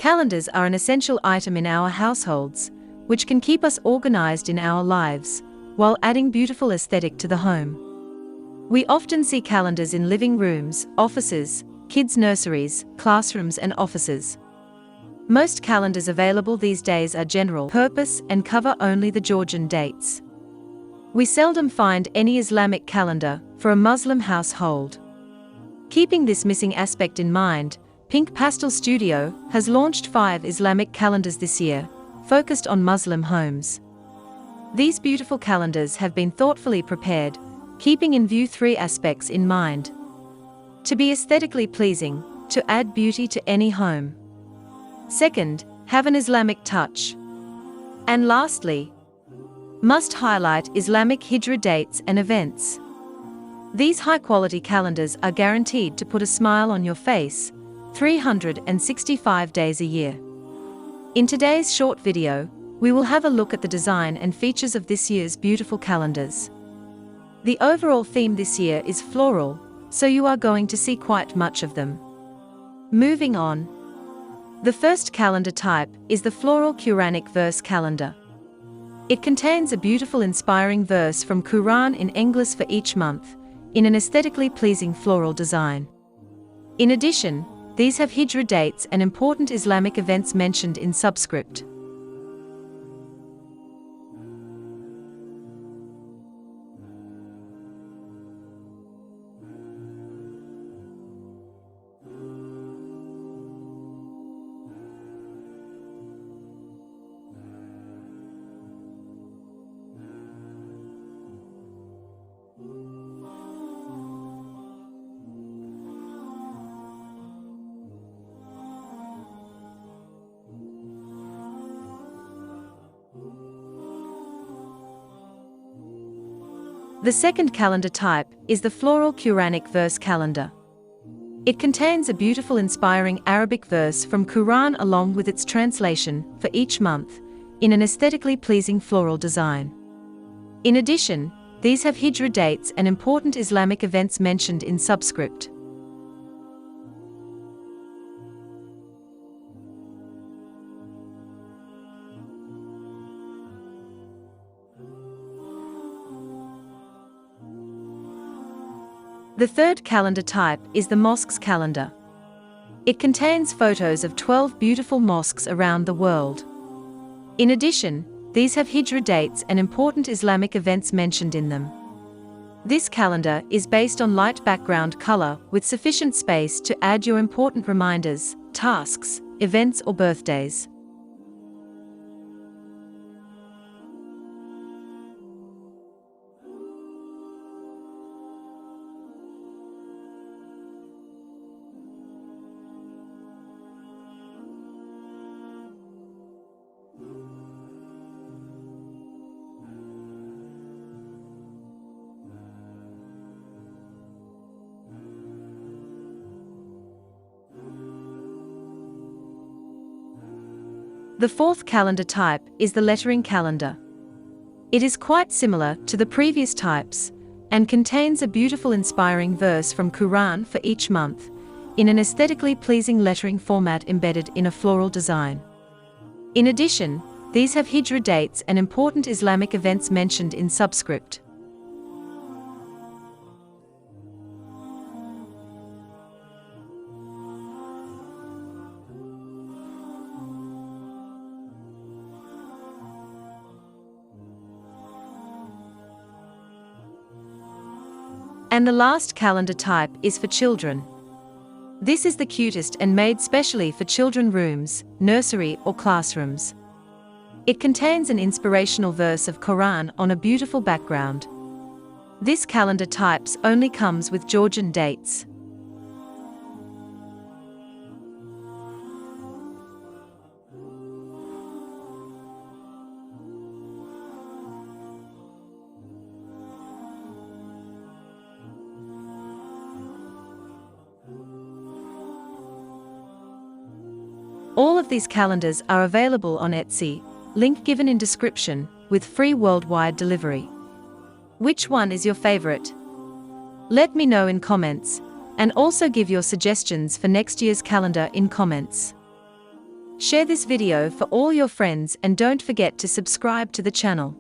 Calendars are an essential item in our households, which can keep us organized in our lives, while adding beautiful aesthetic to the home. We often see calendars in living rooms, offices, kids' nurseries, classrooms and offices. Most calendars available these days are general purpose and cover only the Georgian dates. We seldom find any Islamic calendar for a Muslim household. Keeping this missing aspect in mind, Pink Pastel Studio has launched 5 Islamic calendars this year, focused on Muslim homes. These beautiful calendars have been thoughtfully prepared, keeping in view 3 aspects in mind: to be aesthetically pleasing, to add beauty to any home. Second, have an Islamic touch. And lastly, must highlight Islamic Hijri dates and events. These high-quality calendars are guaranteed to put a smile on your face, 365 days a year. In today's short video, we will have a look at the design and features of this year's beautiful calendars. The overall theme this year is floral, so you are going to see quite much of them. Moving on. The first calendar type is the floral Quranic verse calendar. It contains a beautiful inspiring verse from Quran in English for each month, in an aesthetically pleasing floral design. In addition, these have Hijra dates and important Islamic events mentioned in subscript. The second calendar type is the floral Quranic verse calendar. It contains a beautiful inspiring Arabic verse from Quran along with its translation for each month, in an aesthetically pleasing floral design. In addition, these have Hijra dates and important Islamic events mentioned in subscript. The third calendar type is the Mosque's calendar. It contains photos of 12 beautiful mosques around the world. In addition, these have Hijra dates and important Islamic events mentioned in them. This calendar is based on light background color with sufficient space to add your important reminders, tasks, events or birthdays. The fourth calendar type is the lettering calendar. It is quite similar to the previous types, and contains a beautiful inspiring verse from Quran for each month, in an aesthetically pleasing lettering format embedded in a floral design. In addition, these have Hijra dates and important Islamic events mentioned in subscript. And the last calendar type is for children. This is the cutest and made specially for children rooms, nursery or classrooms. It contains an inspirational verse of Quran on a beautiful background. This calendar types only comes with Georgian dates. All of these calendars are available on Etsy, link given in description, with free worldwide delivery. Which one is your favorite? Let me know in comments, and also give your suggestions for next year's calendar in comments. Share this video for all your friends and don't forget to subscribe to the channel.